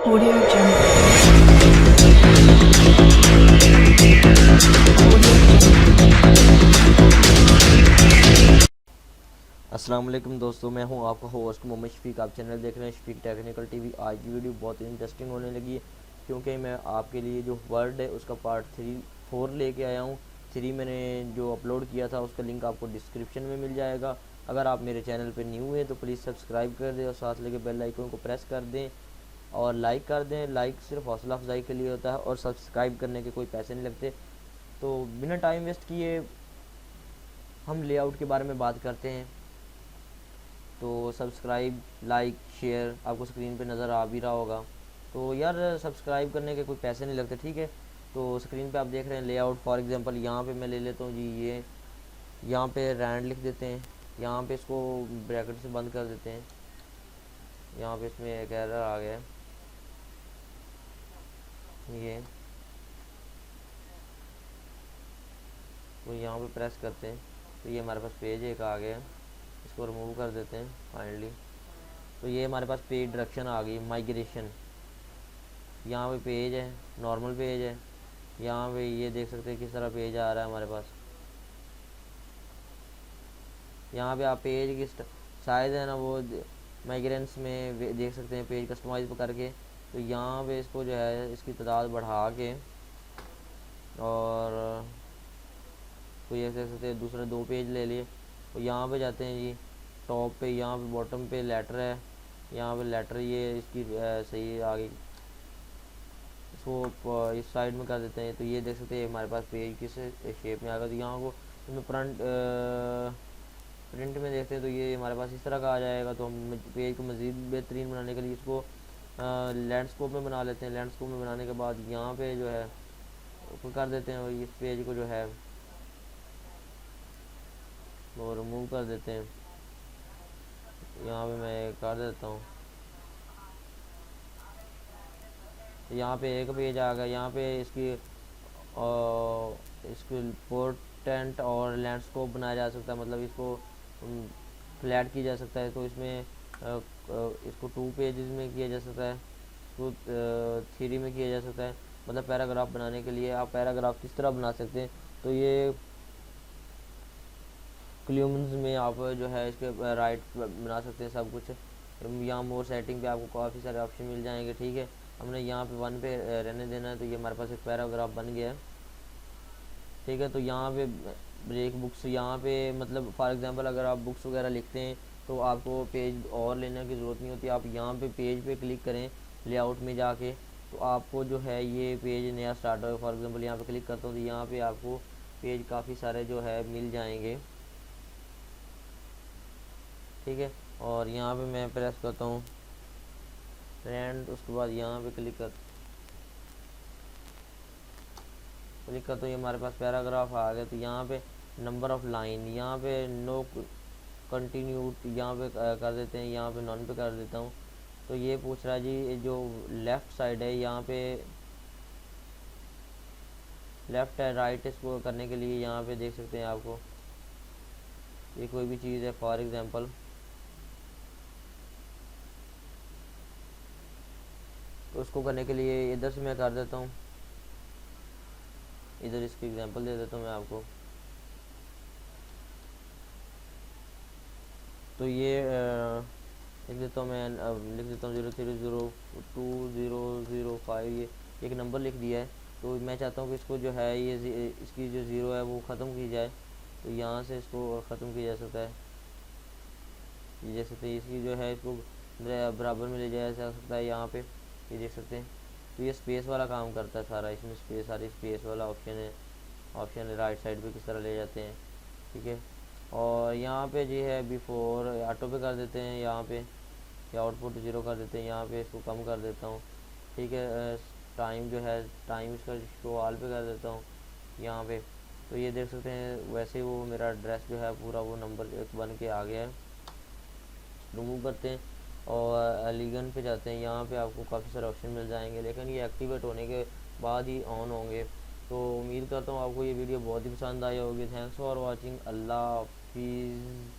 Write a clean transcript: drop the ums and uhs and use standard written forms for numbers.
Audio Jungle. अस्सलाम वालेकुम दोस्तों, मैं हूं आपका होस्ट मोहम्मद शफीक। आप चैनल देख रहे हैं शफीक टेक्निकल टीवी। आज की वीडियो बहुत ही इंटरेस्टिंग होने लगी है क्योंकि मैं आपके लिए जो वर्ड है उसका पार्ट 4 लेके आया हूं। 3 मैंने जो अपलोड किया था उसका लिंक आपको डिस्क्रिप्शन में मिल जाएगा। अगर आप मेरे चैनल पर न्यू हैं तो प्लीज़ सब्सक्राइब कर दें और साथ लेके बेल आइकन को प्रेस कर दें और लाइक कर दें। लाइक सिर्फ हौसला अफजाई के लिए होता है और सब्सक्राइब करने के कोई पैसे नहीं लगते। तो बिना टाइम वेस्ट किए हम लेआउट के बारे में बात करते हैं। तो सब्सक्राइब, लाइक, शेयर आपको स्क्रीन पे नज़र आ भी रहा होगा। तो यार सब्सक्राइब करने के कोई पैसे नहीं लगते, ठीक है। तो स्क्रीन पे आप देख रहे हैं लेआउट। फॉर एग्जांपल यहाँ पे मैं ले लेता हूँ जी, ये यहाँ पे रैंड लिख देते हैं। यहाँ पे इसको ब्रैकेट से बंद कर देते हैं। यहाँ पे इसमें एक एरर आ गया ये, तो यहाँ पे प्रेस करते हैं तो ये हमारे पास पेज एक आ गया। इसको रिमूव कर देते हैं फाइनली। तो ये हमारे पास पेज डायरेक्शन आ गई, माइग्रेशन। यहाँ पे पेज है, नॉर्मल पेज है। यहाँ पे ये देख सकते हैं किस तरह पेज आ रहा है हमारे पास। यहाँ पे आप पेज की साइज है ना वो माइग्रेंट्स में देख सकते हैं, पेज कस्टमाइज करके। तो यहाँ पे इसको जो है इसकी तादाद बढ़ा के और तो ये देख सकते हैं दूसरे 2 पेज ले लिए। और यहाँ पे जाते हैं जी टॉप पे, यहाँ पे बॉटम पे लेटर है। यहाँ पे लेटर ये इसकी सही आ गई। इसको इस साइड में कर देते हैं। तो ये देख सकते हैं हमारे पास पेज किस शेप में आ गया। तो यहाँ को इसमें प्रिंट में देखते हैं तो ये हमारे पास इस तरह का आ जाएगा। तो हम पेज को मज़ीद बेहतरीन बनाने के लिए इसको लैंडस्केप में बना लेते हैं। लैंडस्केप में बनाने के बाद यहाँ पे जो है ऊपर कर देते हैं और इस पेज को जो है वो रिमूव कर देते हैं। यहाँ पे मैं कर देता हूँ। यहाँ पे एक पेज आ गया। यहाँ पे इसकी पोर्ट्रेट और लैंडस्केप बनाया जा सकता है, मतलब इसको फ्लैट किया जा सकता है। तो इसमें इसको 2 पेजेस में किया जा सकता है, इसको 3 में किया जा सकता है। मतलब पैराग्राफ बनाने के लिए आप पैराग्राफ किस तरह बना सकते हैं, तो ये क्लूम्स में आप जो है इसके राइट बना सकते हैं सब कुछ। यहाँ मोर सेटिंग पे आपको काफ़ी सारे ऑप्शन मिल जाएंगे, ठीक है। हमने यहाँ पे 1 पे रहने देना है। तो ये हमारे पास एक पैराग्राफ बन गया है, ठीक है। तो यहाँ पे ब्रेक बुक्स, यहाँ पे मतलब फॉर एग्जांपल अगर आप बुक्स वगैरह लिखते हैं तो आपको पेज और लेने की ज़रूरत नहीं होती। आप यहाँ पे पेज पे क्लिक करें लेआउट में जाके, तो आपको जो है ये पेज नया स्टार्ट होगा। फॉर एग्जांपल यहाँ पे क्लिक करता हूँ तो यहाँ पे आपको पेज काफ़ी सारे जो है मिल जाएंगे, ठीक है। और यहाँ पे मैं प्रेस करता हूँ एंड उसके बाद यहाँ पे क्लिक करता हूँ, ये हमारे पास पैराग्राफ आ गया। तो यहाँ पे नंबर ऑफ लाइन, यहाँ पे नो कंटिन्यू यहाँ पे कर देते हैं, यहाँ पे नॉन पे कर देता हूँ। तो ये पूछ रहा है जी जो लेफ़्ट साइड है, यहाँ पे लेफ़्ट है राइट, इसको करने के लिए यहाँ पे देख सकते हैं आपको ये कोई भी चीज़ है। फॉर एग्जांपल तो उसको करने के लिए इधर से मैं कर देता हूँ, इधर इसकी एग्जांपल दे देता हूँ मैं आपको। तो ये लिख देता हूँ मैं, लिख देता हूँ 030020005, ये एक नंबर लिख दिया है। तो मैं चाहता हूँ कि इसको जो है ये इसकी जो ज़ीरो है वो ख़त्म की जाए। तो यहाँ से इसको ख़त्म किया जा सकता है, जैसे तो इसकी जो है इसको बराबर में ले जाया जा सकता है। यहाँ पे ये देख सकते हैं। तो ये स्पेस वाला काम करता है सारा, इसमें सारी स्पेस वाला ऑप्शन है। ऑप्शन राइट साइड पे किस तरह ले जाते हैं, ठीक है। और यहाँ पे जो है बिफोर ऑटो पे कर देते हैं यहाँ पे, या आउटपुट 0 कर देते हैं। यहाँ पे इसको कम कर देता हूँ, ठीक है। टाइम जो है टाइम इसका शो ऑल पे कर देता हूँ यहाँ पे। तो ये देख सकते हैं वैसे वो मेरा एड्रेस जो है पूरा वो नंबर एक बन के आ गया है। रिमूव करते हैं और अलीगन पे जाते हैं। यहाँ पे आपको काफ़ी सारे ऑप्शन मिल जाएंगे, लेकिन ये एक्टिवेट होने के बाद ही ऑन होंगे। तो उम्मीद करता हूँ आपको ये वीडियो बहुत ही पसंद आई होगी। Thanks for watching. अल्लाह हाफिज़।